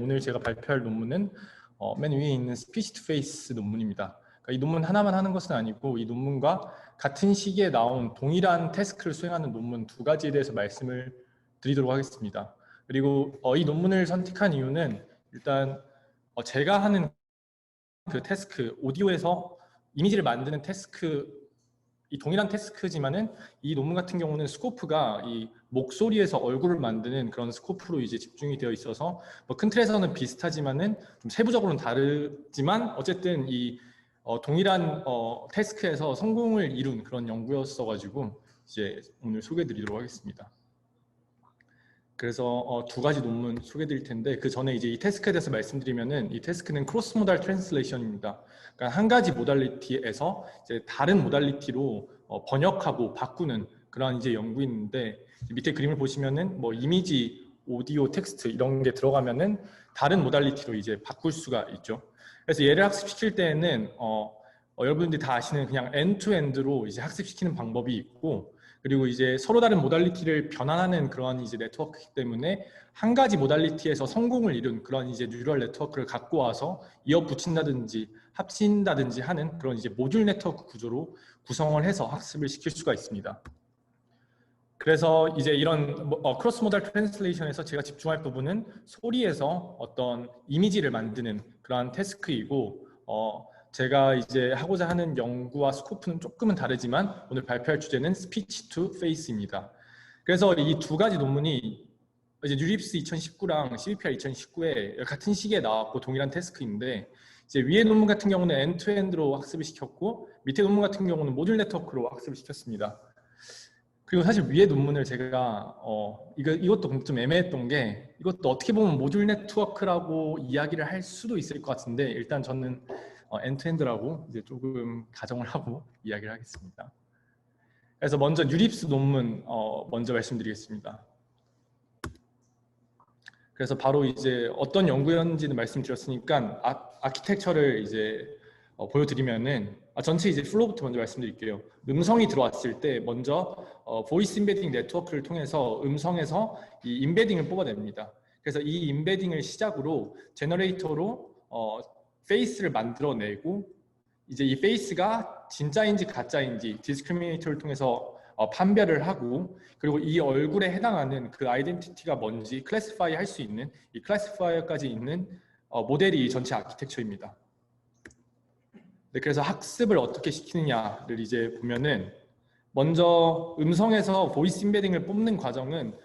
오늘 제가 발표할 논문은 맨 위에 있는 스피치 투 페이스 논문입니다. 그러니까 이 논문 하나만 하는 것은 아니고 이 논문과 같은 시기에 나온 동일한 태스크를 수행하는 논문 두 가지에 대해서 말씀을 드리도록 하겠습니다. 그리고 이 논문을 선택한 이유는 일단 제가 하는 그 태스크, 오디오에서 이미지를 만드는 태스크, 이 동일한 태스크지만은 이 논문 같은 경우는 스코프가 이 목소리에서 얼굴을 만드는 그런 스코프로 이제 집중이 되어 있어서 뭐 큰 틀에서는 비슷하지만은 좀 세부적으로는 다르지만 어쨌든 이 동일한 태스크에서 성공을 이룬 그런 연구였어가지고 이제 오늘 소개해드리도록 하겠습니다. 그래서 두 가지 논문 소개드릴 텐데 그 전에 이제 이 태스크에 대해서 말씀드리면은 이 태스크는 크로스 모달 트랜슬레이션입니다. 그러니까 한 가지 모달리티에서 이제 다른 모달리티로 번역하고 바꾸는 그런 이제 연구인데 밑에 그림을 보시면은 뭐 이미지, 오디오, 텍스트 이런 게 들어가면은 다른 모달리티로 이제 바꿀 수가 있죠. 그래서 얘를 학습시킬 때에는 여러분들이 다 아시는 그냥 엔투엔드로 이제 학습시키는 방법이 있고 그리고 이제 서로 다른 모달리티를 변환하는 그런 이제 네트워크이기 때문에 한 가지 모달리티에서 성공을 이룬 그런 이제 뉴럴 네트워크를 갖고 와서 이어 붙인다든지 합친다든지 하는 그런 이제 모듈 네트워크 구조로 구성을 해서 학습을 시킬 수가 있습니다. 그래서 이제 이런 크로스 모달 트랜슬레이션에서 제가 집중할 부분은 소리에서 어떤 이미지를 만드는 그러한 태스크이고 제가 이제 하고자 하는 연구와 스코프는 조금은 다르지만 오늘 발표할 주제는 스피치 투 페이스입니다. 그래서 이 두 가지 논문이 이제 뉴립스 2019랑 CVPR 2019에 같은 시기에 나왔고 동일한 태스크인데 이제 위에 논문 같은 경우는 엔투엔드로 학습을 시켰고 밑에 논문 같은 경우는 모듈 네트워크로 학습을 시켰습니다. 그리고 사실 위에 논문을 제가 이것도 좀 애매했던 게 이것도 어떻게 보면 모듈 네트워크라고 이야기를 할 수도 있을 것 같은데 일단 저는 엔드투엔드라고 이제 조금 가정을 하고 이야기를 하겠습니다. 그래서 먼저 뉴립스 논문 먼저 말씀드리겠습니다. 그래서 바로 이제 어떤 연구였는지는 말씀드렸으니까 아키텍처를 이제 보여드리면은 전체 이제 플로우부터 먼저 말씀드릴게요. 음성이 들어왔을 때 먼저 보이스 인베딩 네트워크를 통해서 음성에서 이 인베딩을 뽑아냅니다. 그래서 이 인베딩을 시작으로 제너레이터로 페이스를 만들어내고 이제 이 페이스가 진짜인지 가짜인지 디스크리미네이터를 통해서 판별을 하고 그리고 이 얼굴에 해당하는 그 아이덴티티가 뭔지 클래시파이 할 수 있는 이 클래시파이어까지 있는 모델이 전체 아키텍처입니다. 네, 그래서 학습을 어떻게 시키느냐를 이제 보면은 먼저 음성에서 보이스 인베딩을 뽑는 과정은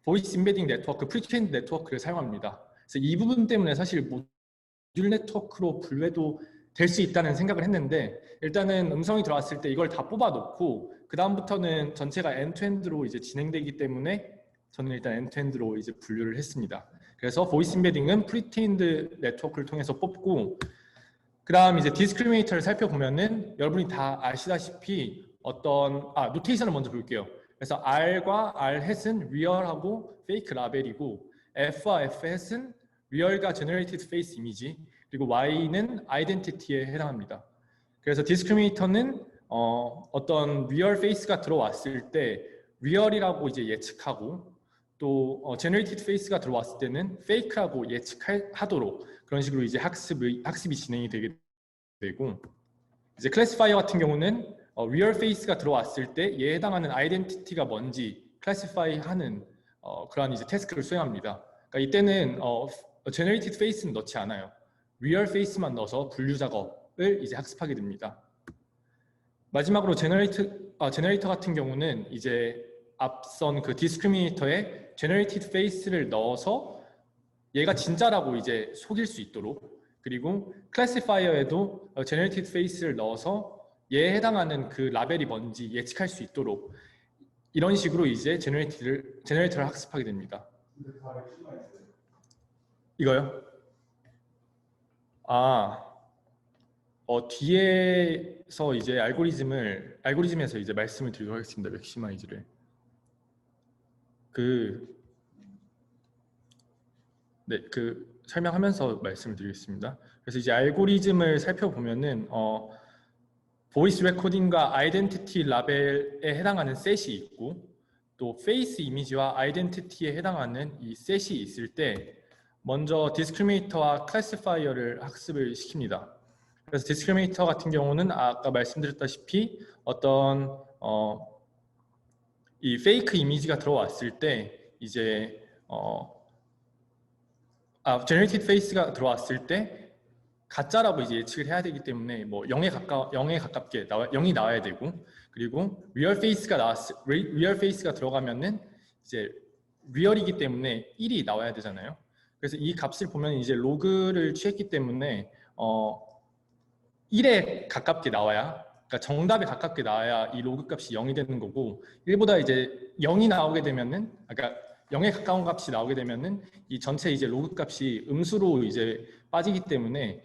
보이스 인베딩 네트워크, 프리트레인드 네트워크를 사용합니다. 그래서 이 부분 때문에 사실 모듈 네트워크로 분류해도 될 수 있다는 생각을 했는데 일단은 음성이 들어왔을 때 이걸 다 뽑아놓고 그 다음부터는 전체가 엔투엔드로 이제 진행되기 때문에 저는 일단 엔투엔드로 이제 분류를 했습니다. 그래서 보이스 인베딩은 프리트레인드 네트워크를 통해서 뽑고 그 다음 이제 디스크리미네이터를 살펴보면은 여러분이 다 아시다시피 어떤 노테이션을 먼저 볼게요. 그래서 R과 R 햇은 리얼하고 페이크 라벨이고 F와 F 햇은 리얼과 제너레이티드 페이스 이미지 그리고 Y는 아이덴티티에 해당합니다. 그래서 디스크리미네이터는 어떤 리얼 페이스가 들어왔을 때 리얼이라고 이제 예측하고 또 제너레이티드 페이스가 들어왔을 때는 페이크라고 예측하도록 그런 식으로 이제 학습이 진행이 되게 되고 이제 클래시파이어 같은 경우는 리얼 페이스가 들어왔을 때 얘에 해당하는 아이덴티티가 뭔지 클래시파이 하는 그런 이제 태스크를 수행합니다. 그러니까 이때는 제너레이티드 페이스는 넣지 않아요. 리얼 페이스만 넣어서 분류 작업을 이제 학습하게 됩니다. 마지막으로 제너레이터 같은 경우는 이제 앞선 그 디스크리미네이터에 제너레이티드 페이스를 넣어서 얘가 진짜라고 이제 속일 수 있도록 그리고 클래시파이어에도 제너레이티드 페이스를 넣어서 얘에 해당하는 그 라벨이 뭔지 예측할 수 있도록 이런 식으로 이제 제너레이터를 학습하게 됩니다. 이거요? 뒤에서 이제 알고리즘에서 이제 말씀을 드리도록 하겠습니다. 맥시마이즈를 설명하면서 말씀을 드리겠습니다. 그래서 이제 알고리즘을 살펴보면은 보이스 레코딩과 아이덴티티 라벨에 해당하는 셋이 있고 또 페이스 이미지와 아이덴티티에 해당하는 이 셋이 있을 때 먼저 디스크리미네이터와 클래시파이어를 학습을 시킵니다. 그래서 디스크리미네이터 같은 경우는 아까 말씀드렸다시피 어떤 이 페이크 이미지가 들어왔을 때 이제 generated face가 들어왔을 때 가짜라고 이제 예측을 해야 되기 때문에 뭐 0에 가깝게 0이 나와야 되고, 그리고 리얼 페이스가 들어가면은 이제 리얼이기 때문에 1이 나와야 되잖아요. 그래서 이 값을 보면 이제 로그를 취했기 때문에 1에 가깝게 나와야, 그러니까 정답에 가깝게 나와야 이 로그 값이 0이 되는 거고, 1보다 이제 0이 나오게 되면은, 그러니까 0에 가까운 값이 나오게 되면은 이 전체 이제 로그 값이 음수로 이제 빠지기 때문에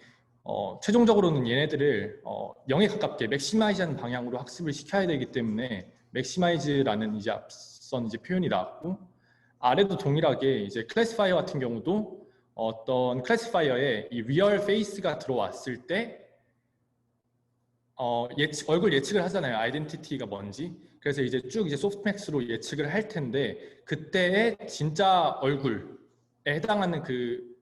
최종적으로는 얘네들을 0에 가깝게 맥시마이즈하는 방향으로 학습을 시켜야 되기 때문에 맥시마이즈라는 이제 앞선 이제 표현이 나왔고, 아래도 동일하게 이제 클래시파이어 같은 경우도 어떤 클래시파이어에 이 리얼 페이스가 들어왔을 때 얼굴 예측을 하잖아요. 아이덴티티가 뭔지. 그래서 이제 쭉 이제 소프트맥스로 예측을 할 텐데, 그때의 진짜 얼굴에 해당하는 그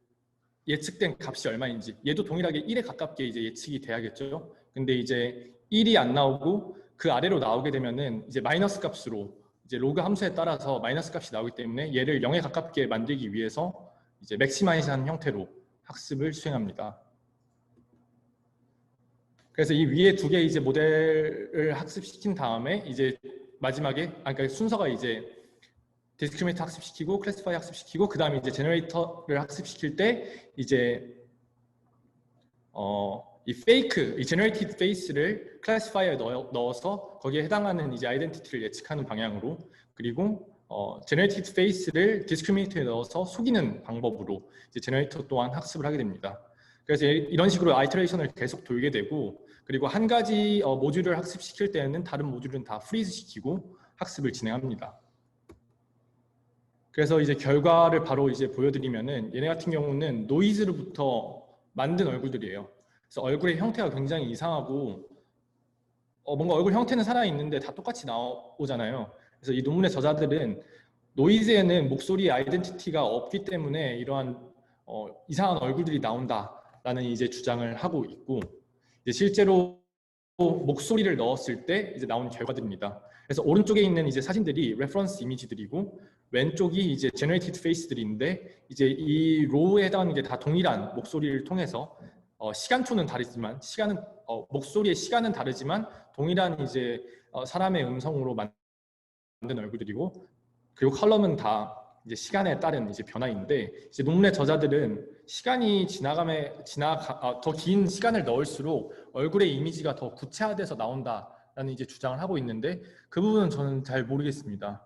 예측된 값이 얼마인지, 얘도 동일하게 1에 가깝게 이제 예측이 돼야겠죠. 근데 이제 1이 안 나오고 그 아래로 나오게 되면은 이제 마이너스 값으로, 이제 로그 함수에 따라서 마이너스 값이 나오기 때문에 얘를 0에 가깝게 만들기 위해서 이제 맥시마이즈하는 형태로 학습을 수행합니다. 그래서 이 위에 두 개 이제 모델을 학습시킨 다음에 이제 마지막에, 그러니까 순서가 이제 디스크리미네이터 학습시키고 클래시파이 학습시키고 그 다음에 이제 제너레이터를 학습시킬 때 이제 이 페이크, 이 제너레이티드 페이스를 클래시파이어에 넣어서 거기에 해당하는 이제 아이덴티티를 예측하는 방향으로, 그리고 제너레이티드 페이스를 디스크리미네이터에 넣어서 속이는 방법으로 이제 제너레이터 또한 학습을 하게 됩니다. 그래서 이런 식으로 아이터레이션을 계속 돌게 되고, 그리고 한 가지 모듈을 학습시킬 때는 다른 모듈은 다 프리즈 시키고 학습을 진행합니다. 그래서 이제 결과를 바로 이제 보여드리면은, 얘네 같은 경우는 노이즈로부터 만든 얼굴들이에요. 그래서 얼굴의 형태가 굉장히 이상하고 뭔가 얼굴 형태는 살아있는데 다 똑같이 나오잖아요. 그래서 이 논문의 저자들은 노이즈에는 목소리의 아이덴티티가 없기 때문에 이러한 이상한 얼굴들이 나온다라는 이제 주장을 하고 있고, 이제 실제로 목소리를 넣었을 때 이제 나온 결과들입니다. 그래서 오른쪽에 있는 이제 사진들이 레퍼런스 이미지들이고, 왼쪽이 이제 제너레이티드 페이스들인데, 이제 이 로우에 해당하는 게 다 동일한 목소리를 통해서 시간초는 다르지만 목소리의 시간은 다르지만 동일한 이제 사람의 음성으로 만든 얼굴들이고, 그리고 컬럼은 다 이제 시간에 따른 이제 변화인데, 이제 논문의 저자들은 시간이 더 긴 시간을 넣을수록 얼굴의 이미지가 더 구체화돼서 나온다라는 이제 주장을 하고 있는데, 그 부분은 저는 잘 모르겠습니다.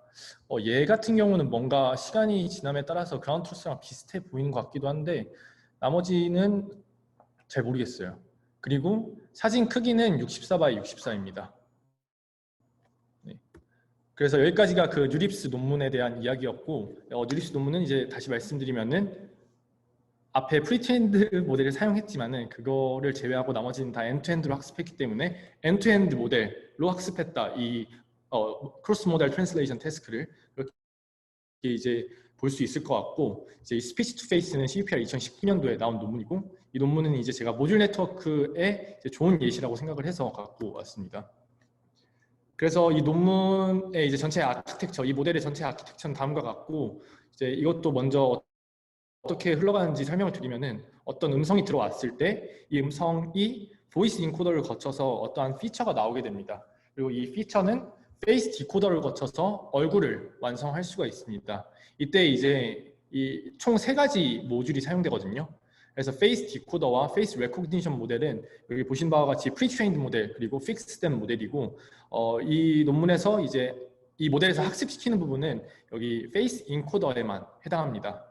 얘 같은 경우는 뭔가 시간이 지남에 따라서 그라운드 트루스랑 비슷해 보이는 것 같기도 한데, 나머지는 잘 모르겠어요. 그리고 사진 크기는 64 x 64입니다. 그래서 여기까지가 그 뉴립스 논문에 대한 이야기였고, 뉴립스 논문은 이제 다시 말씀드리면은 앞에 프리트레인드 모델을 사용했지만은 그거를 제외하고 나머지는 다 엔투엔드로 학습했기 때문에 엔투엔드 모델로 학습했다, 이 크로스 모델 트랜슬레이션 태스크를 그렇게 이제 볼 수 있을 것 같고, 이제 이 스피치 투 페이스는 CUPR 2019년도에 나온 논문이고, 이 논문은 이제 제가 모듈 네트워크의 좋은 예시라고 생각을 해서 갖고 왔습니다. 그래서 이 논문의 이제 전체 아키텍처, 이 모델의 전체 아키텍처는 다음과 같고, 이제 이것도 먼저 어떻게 흘러가는지 설명을 드리면은, 어떤 음성이 들어왔을 때 이 음성이 보이스 인코더를 거쳐서 어떠한 피처가 나오게 됩니다. 그리고 이 피처는 페이스 디코더를 거쳐서 얼굴을 완성할 수가 있습니다. 이때 이제 이 총 3가지 모듈이 사용되거든요. 그래서 페이스 디코더와 페이스 레코그니션 모델은 여기 보신 바와 같이 프리트레인드 모델 그리고 픽스된 모델이고, 이 논문에서 이제 이 모델에서 학습시키는 부분은 여기 페이스 인코더에만 해당합니다.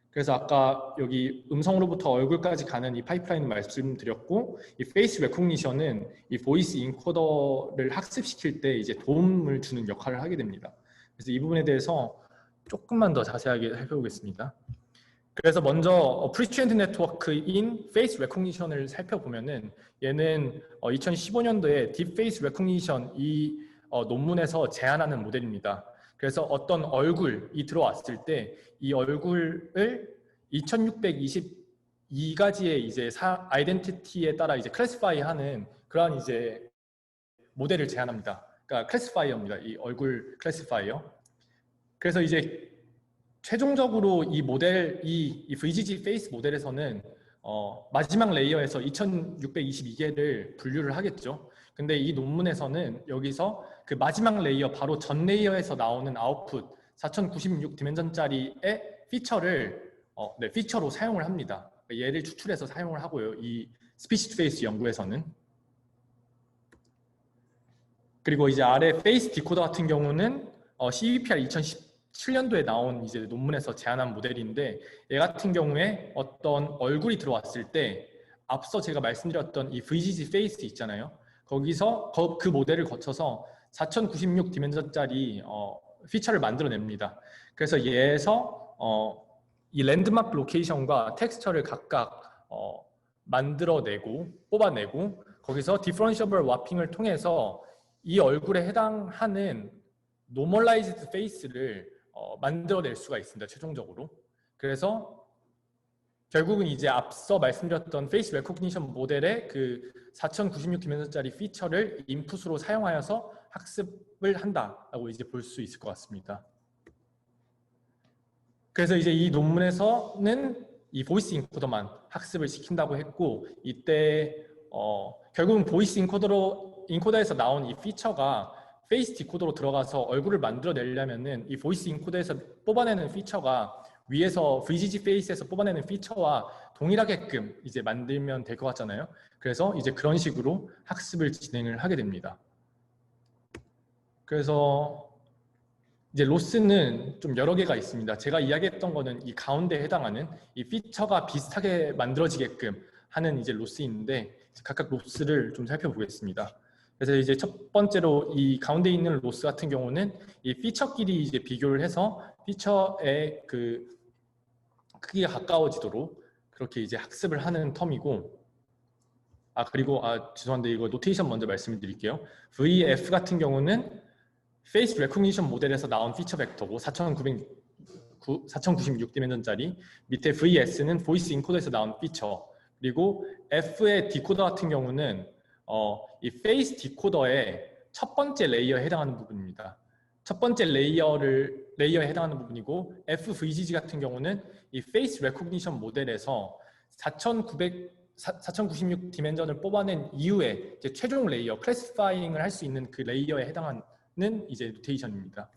그래서 아까 여기 음성으로부터 얼굴까지 가는 이 파이프라인을 말씀드렸고, 이 페이스 레코그니션은 이 보이스 인코더를 학습시킬 때 이제 도움을 주는 역할을 하게 됩니다. 그래서 이 부분에 대해서 조금만 더 자세하게 살펴보겠습니다. 그래서 먼저 프리트레인드 네트워크인 페이스 레코그니션을 살펴보면은, 얘는 2015년도에 딥 페이스 레코그니션 이 논문에서 제안하는 모델입니다. 그래서 어떤 얼굴이 들어왔을 때 이 얼굴을 2622가지의 이제 아이덴티티에 따라 이제 클래시파이하는 그러한 이제 모델을 제안합니다. 그러니까 클래시파이어입니다. 이 얼굴 클래시파이어. 그래서 이제 최종적으로 이 모델, 이 VGG 페이스 모델에서는 마지막 레이어에서 2622개를 분류를 하겠죠. 근데 이 논문에서는 여기서 그 마지막 레이어, 바로 전 레이어에서 나오는 아웃풋 4096 디멘전짜리의 피처를 피처로 사용을 합니다. 얘를 추출해서 사용을 하고요. 이 스피치 페이스 연구에서는. 그리고 이제 아래 페이스 디코더 같은 경우는 CVPR 2017년도에 나온 이제 논문에서 제안한 모델인데, 얘 같은 경우에 어떤 얼굴이 들어왔을 때 앞서 제가 말씀드렸던 이 VGG 페이스 있잖아요. 거기서 그 모델을 거쳐서 4096 디멘전짜리 피처를 만들어냅니다. 그래서 얘에서 이 랜드마크 로케이션과 텍스처를 각각 만들어내고 뽑아내고, 거기서 디퍼런셔블 와핑을 통해서 이 얼굴에 해당하는 노멀라이즈드 페이스를 만들어낼 수가 있습니다. 최종적으로. 그래서 결국은 이제 앞서 말씀드렸던 페이스 레코그니션 모델의 그 4096 디멘전짜리 피처를 인풋으로 사용하여서 학습을 한다라고 이제 볼 수 있을 것 같습니다. 그래서 이제 이 논문에서는 이 보이스 인코더만 학습을 시킨다고 했고, 이때 결국은 보이스 인코더에서 나온 이 피처가 페이스 디코더로 들어가서 얼굴을 만들어내려면은 이 보이스 인코더에서 뽑아내는 피처가 위에서 VGG 페이스에서 뽑아내는 피처와 동일하게끔 이제 만들면 될 것 같잖아요. 그래서 이제 그런 식으로 학습을 진행을 하게 됩니다. 그래서 이제 로스는 좀 여러 개가 있습니다. 제가 이야기했던 거는 이 가운데에 해당하는 이 피처가 비슷하게 만들어지게끔 하는 이제 로스인데, 각각 로스를 좀 살펴보겠습니다. 그래서 이제 첫 번째로 이 가운데 있는 로스 같은 경우는 이 피처끼리 이제 비교를 해서 피처의 그 크기가 가까워지도록 그렇게 이제 학습을 하는 텀이고, 그리고 죄송한데 이거 노테이션 먼저 말씀을 드릴게요. VF 같은 경우는 페이스 레코그니션 모델에서 나온 피처 벡터고 4096 디멘전짜리, 밑에 VS는 보이스 인코더에서 나온 피처, 그리고 F의 디코더 같은 경우는 이 페이스 디코더의 첫 번째 레이어에 해당하는 부분입니다. 첫 번째 레이어에 해당하는 부분이고, FVGG 같은 경우는 이 페이스 레코그니션 모델에서 4096 디멘전을 뽑아낸 이후에 이제 최종 레이어, 클래시파잉을 할 수 있는 그 레이어에 해당하는 이제 노테이션입니다.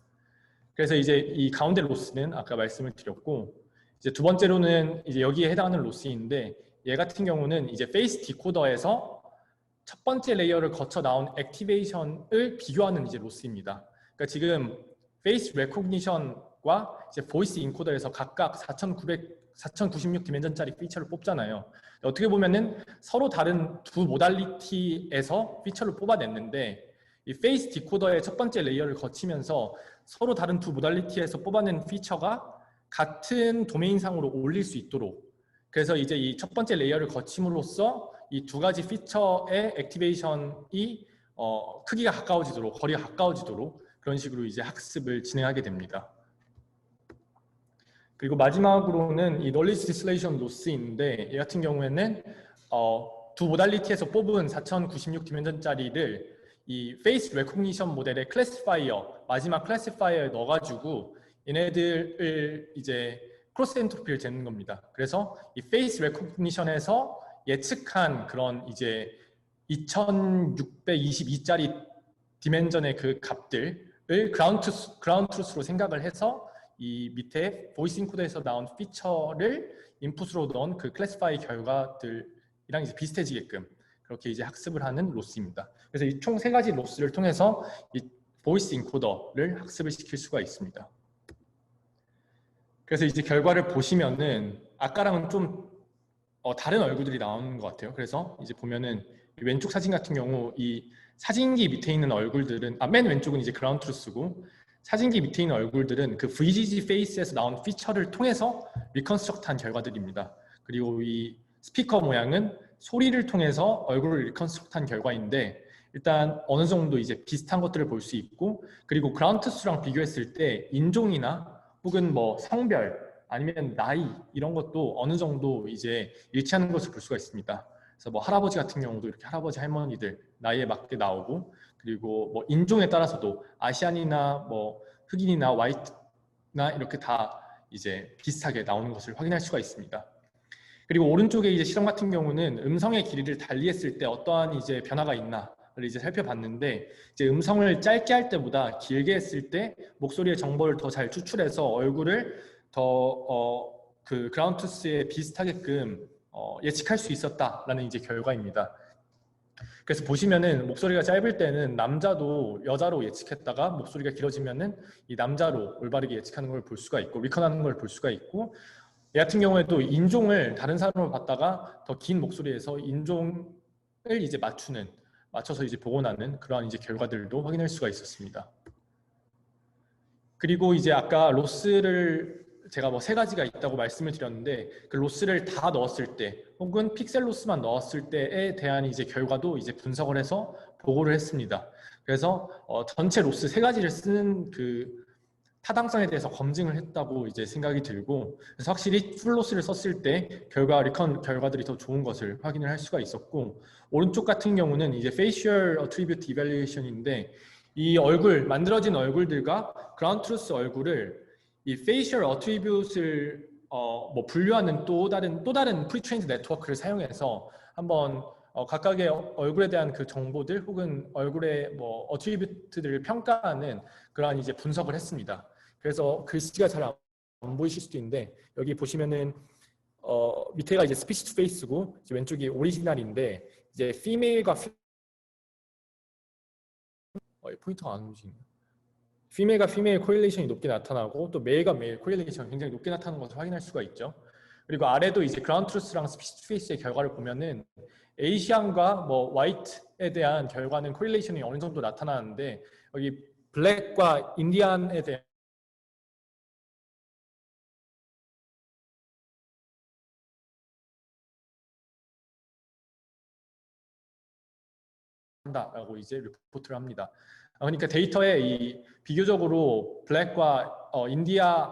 그래서 이제 이 가운데 로스는 아까 말씀을 드렸고, 이제 두 번째로는 이제 여기에 해당하는 로스인데, 얘 같은 경우는 이제 페이스 디코더에서 첫 번째 레이어를 거쳐 나온 액티베이션을 비교하는 이제 로스입니다. 그러니까 지금 페이스 레코그니션과 이제 보이스 인코더에서 각각 4096 디멘전짜리 피처를 뽑잖아요. 어떻게 보면은 서로 다른 두 모달리티에서 피처를 뽑아냈는데, 이 페이스 디코더의 첫 번째 레이어를 거치면서 서로 다른 두 모달리티에서 뽑아낸 피처가 같은 도메인상으로 올릴 수 있도록, 그래서 이제 이 첫 번째 레이어를 거침으로써 이 두 가지 피처의 액티베이션이 크기가 가까워지도록, 거리가 가까워지도록 그런 식으로 이제 학습을 진행하게 됩니다. 그리고 마지막으로는 이 knowledge distillation loss인데, 얘 같은 경우에는 두 모달리티에서 뽑은 4096 디멘전짜리를 이 페이스 레코그니션 모델의 클래시파이어, 마지막 클래시파이어에 넣어가지고 얘네들을 이제 크로스 엔트로피를 재는 겁니다. 그래서 이 페이스 레코그니션에서 예측한 그런 이제 2622짜리 디멘전의 그 값들을 그라운드 트루스로 생각을 해서 이 밑에 보이스 인코더에서 나온 피처를 인풋으로 넣은 그 클래시파이 결과들이랑 이제 비슷해지게끔 그렇게 이제 학습을 하는 로스입니다. 그래서 이 총 세 가지 로스를 통해서 이 보이스 인코더를 학습을 시킬 수가 있습니다. 그래서 이제 결과를 보시면은 아까랑은 좀 다른 얼굴들이 나오는 것 같아요. 그래서 이제 보면은 왼쪽 사진 같은 경우 이 사진기 밑에 있는 얼굴들은 맨 왼쪽은 이제 그라운드 트루스고, 사진기 밑에 있는 얼굴들은 그 VGG 페이스에서 나온 피처를 통해서 리컨스트럭트한 결과들입니다. 그리고 이 스피커 모양은 소리를 통해서 얼굴을 리컨스트럭트한 결과인데, 일단 어느 정도 이제 비슷한 것들을 볼 수 있고, 그리고 그라운드 트루스랑 비교했을 때 인종이나 혹은 뭐 성별, 아니면 나이 이런 것도 어느 정도 이제 일치하는 것을 볼 수가 있습니다. 그래서 뭐 할아버지 같은 경우도 이렇게 할아버지 할머니들 나이에 맞게 나오고, 그리고 뭐 인종에 따라서도 아시안이나 뭐 흑인이나 화이트나 이렇게 다 이제 비슷하게 나오는 것을 확인할 수가 있습니다. 그리고 오른쪽에 이제 실험 같은 경우는 음성의 길이를 달리했을 때 어떠한 이제 변화가 있나를 이제 살펴봤는데, 이제 음성을 짧게 할 때보다 길게 했을 때 목소리의 정보를 더 잘 추출해서 얼굴을 더 그 그라운드 트루스에 비슷하게끔 예측할 수 있었다라는 이제 결과입니다. 그래서 보시면은 목소리가 짧을 때는 남자도 여자로 예측했다가 목소리가 길어지면은 이 남자로 올바르게 예측하는 걸 볼 수가 있고, 리컨하는 걸 볼 수가 있고, 얘 같은 경우에도 인종을 다른 사람으로 봤다가 더 긴 목소리에서 인종을 이제 맞춰서 이제 복원하는 그러한 이제 결과들도 확인할 수가 있었습니다. 그리고 이제 아까 로스를 제가 뭐 3가지가 있다고 말씀을 드렸는데, 그 로스를 다 넣었을 때 혹은 픽셀 로스만 넣었을 때에 대한 이제 결과도 이제 분석을 해서 보고를 했습니다. 그래서 전체 로스 3가지를 쓰는 그 타당성에 대해서 검증을 했다고 이제 생각이 들고, 그래서 확실히 풀로스를 썼을 때 리컨 결과들이 더 좋은 것을 확인을 할 수가 있었고, 오른쪽 같은 경우는 이제 facial attribute evaluation인데, 이 만들어진 얼굴들과 그라운드 트루스 얼굴을 이 facial attribute을 뭐 분류하는 또 다른 pre-trained 네트워크를 사용해서 한번 각각의 얼굴에 대한 그 정보들 혹은 얼굴의 뭐 어트리뷰트들을 평가하는 그러한 이제 분석을 했습니다. 그래서 글씨가 잘 안 보이실 수도 있는데, 여기 보시면은 밑에가 이제 스피치 투 페이스고 왼쪽이 오리지널인데, 이제 피메일과 포인터가 안 움직이네요. 피메일과 피메일 코릴레이션이 높게 나타나고, 또 메일과 메일 코릴레이션이 굉장히 높게 나타나는 것을 확인할 수가 있죠. 그리고 아래도 이제 그라운드 트루스랑 스피치 투 페이스의 결과를 보면은 에이시안과 뭐 화이트에 대한 결과는 코릴레이션이 어느 정도 나타나는데, 여기 블랙과 인디안에 대한 한다라고 이제 리포트를 합니다. 그러니까 데이터에 이 비교적으로 블랙과 인디아에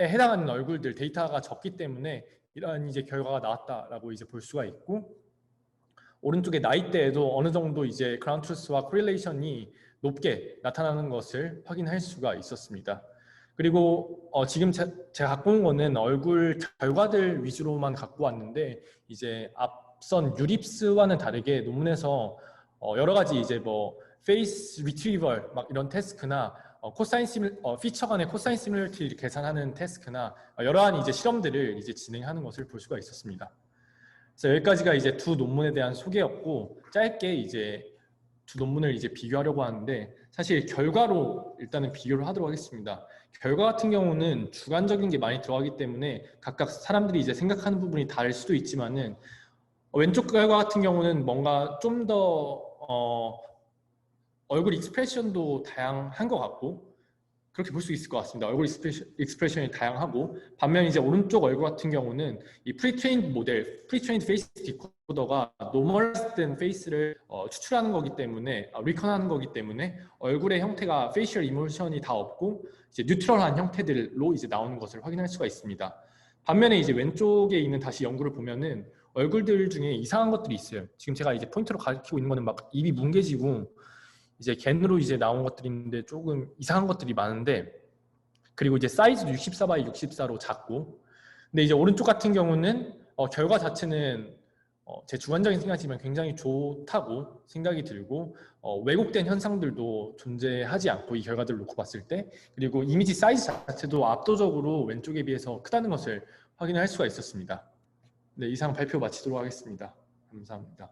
해당하는 얼굴들 데이터가 적기 때문에 이런 이제 결과가 나왔다라고 이제 볼 수가 있고, 오른쪽에 나이대에도 어느 정도 이제 그라운드 트루스와 코릴레이션이 높게 나타나는 것을 확인할 수가 있었습니다. 그리고 지금 제가 갖고 온 거는 얼굴 결과들 위주로만 갖고 왔는데, 이제 앞선 유립스와는 다르게 논문에서 여러 가지 이제 뭐 페이스 리트리벌 막 이런 태스크나 피처 간의 코사인 시뮬리티를 계산하는 태스크나 여러한 이제 실험들을 이제 진행하는 것을 볼 수가 있었습니다. 그래서 여기까지가 이제 두 논문에 대한 소개였고, 짧게 이제 두 논문을 이제 비교하려고 하는데, 사실 결과로 일단은 비교를 하도록 하겠습니다. 결과 같은 경우는 주관적인 게 많이 들어가기 때문에 각각 사람들이 이제 생각하는 부분이 다를 수도 있지만은, 왼쪽 결과 같은 경우는 뭔가 좀 더 얼굴 익스프레션도 다양한 것 같고, 그렇게 볼 수 있을 것 같습니다. 얼굴 익스프레션이 다양하고, 반면 이제 오른쪽 얼굴 같은 경우는 이 프리트레인드 페이스 디코더가 노멀라이즈 된 페이스를 추출하는 거기 때문에, 리컨하는 거기 때문에 얼굴의 형태가 페이셜 이모션이 다 없고 이제 뉴트럴한 형태들로 이제 나오는 것을 확인할 수가 있습니다. 반면에 이제 왼쪽에 있는 다시 연구를 보면은 얼굴들 중에 이상한 것들이 있어요. 지금 제가 이제 포인트로 가리키고 있는 거는 막 입이 뭉개지고 이제 갠으로 이제 나온 것들이 있는데 조금 이상한 것들이 많은데, 그리고 이제 사이즈도 64 by 64로 작고, 근데 이제 오른쪽 같은 경우는 결과 자체는 제 주관적인 생각이지만 굉장히 좋다고 생각이 들고, 왜곡된 현상들도 존재하지 않고 이 결과들을 놓고 봤을 때, 그리고 이미지 사이즈 자체도 압도적으로 왼쪽에 비해서 크다는 것을 확인할 수가 있었습니다. 네, 이상 발표 마치도록 하겠습니다. 감사합니다.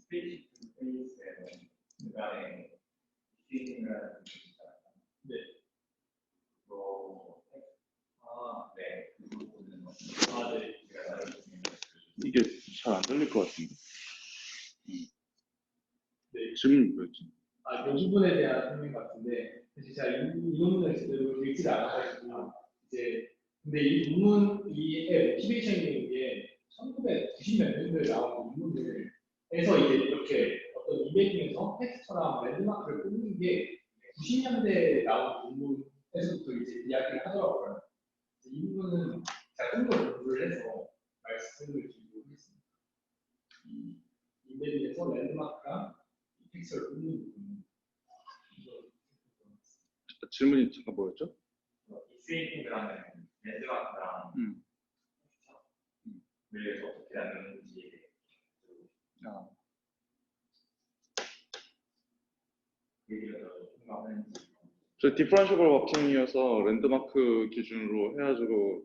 스피치 투 페이스에 중간에 슈팅이라는 네. 네. 그 부분은 네. 이게 잘 안 들릴 것 같은데. 네. 질문 뭐였지? 이 부분에 대한 설명 같은데, 사실 제가 이 논문을 제대로 읽지 않아가지고 이제, 근데 이 논문의 모티베이션이 게 1990몇 년도에 나온 논문들에서 이제 이렇게 어떤 인베딩에서 텍스처랑 랜드마크를 뽑는 게 90년대에 나온 논문에서부터 이제 이야기를 하더라고요. 이 부분은 제가 좀 더 공부를 해서 말씀을 드리고 하겠습니다. 이 인베딩에서 랜드마크랑 텍스처를 뽑는 부분. 질문이 잠깐 뭐였죠? 익스웨이팅이라는 랜드마크랑 를 어떻게 나누는지 아, 얘기를 더 생각하는지. 저 디퍼런셜 워킹이어서 랜드마크 기준으로 해가지고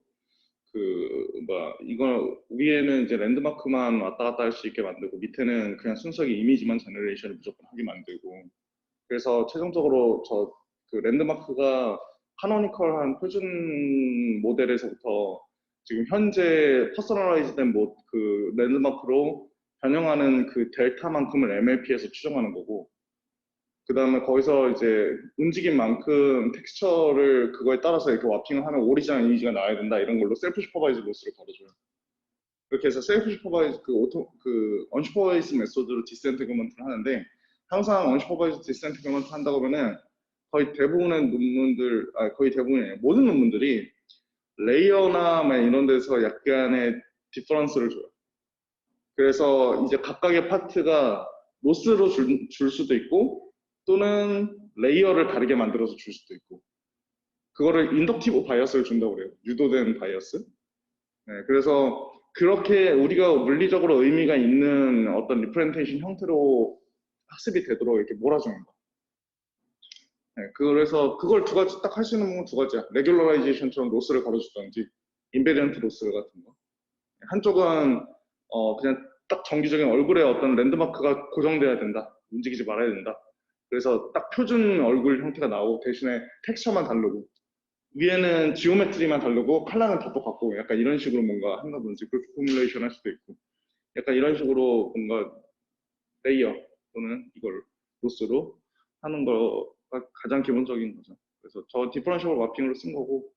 이거 위에는 이제 랜드마크만 왔다 갔다 할 수 있게 만들고 밑에는 그냥 순수하게 이미지만 제너레이션을 무조건 하게 만들고, 그래서 최종적으로 그 랜드마크가 카노니컬한 표준 모델에서부터 지금 현재 퍼스널라이즈된 그 랜드마크로 변형하는 그 델타만큼을 MLP에서 추정하는 거고, 그 다음에 거기서 이제 움직인 만큼 텍스처를 그거에 따라서 이렇게 와핑을 하면 오리지널 이미지가 나와야 된다, 이런 걸로 셀프 슈퍼바이즈 로스를 걸어줘요. 그렇게 해서 셀프 슈퍼바이즈 언슈퍼바이즈 메소드로 디스엔테그먼트를 하는데, 항상 언슈퍼바이즈 디스엔테그먼트 한다고 하면은 거의 대부분의 논문들, 거의 대부분의 모든 논문들이 레이어나 이런 데서 약간의 디퍼런스를 줘요. 그래서 이제 각각의 파트가 로스로 줄 수도 있고, 또는 레이어를 다르게 만들어서 줄 수도 있고, 그거를 인덕티브 바이어스를 준다고 그래요. 유도된 바이어스. 네, 그래서 그렇게 우리가 물리적으로 의미가 있는 어떤 리프레젠테이션 형태로 학습이 되도록 이렇게 몰아주는 거. 네, 그래서 그걸 두 가지 딱 할 수 있는 부분 두 가지야. 레귤러라이제이션처럼 로스를 걸어주든지 인베리언트 로스 같은 거. 한쪽은 그냥 딱 정기적인 얼굴에 어떤 랜드마크가 고정돼야 된다. 움직이지 말아야 된다. 그래서 딱 표준 얼굴 형태가 나오고 대신에 텍스처만 다르고, 위에는 지오메트리만 다르고 컬러는 다 똑같고, 약간 이런 식으로 뭔가 한다든지, 그렇게 포뮬레이션 할 수도 있고, 약간 이런 식으로 뭔가 레이어 또는 이걸 로스로 하는 거가 가장 기본적인 거죠. 그래서 저 디퍼런셜 마핑으로 쓴 거고,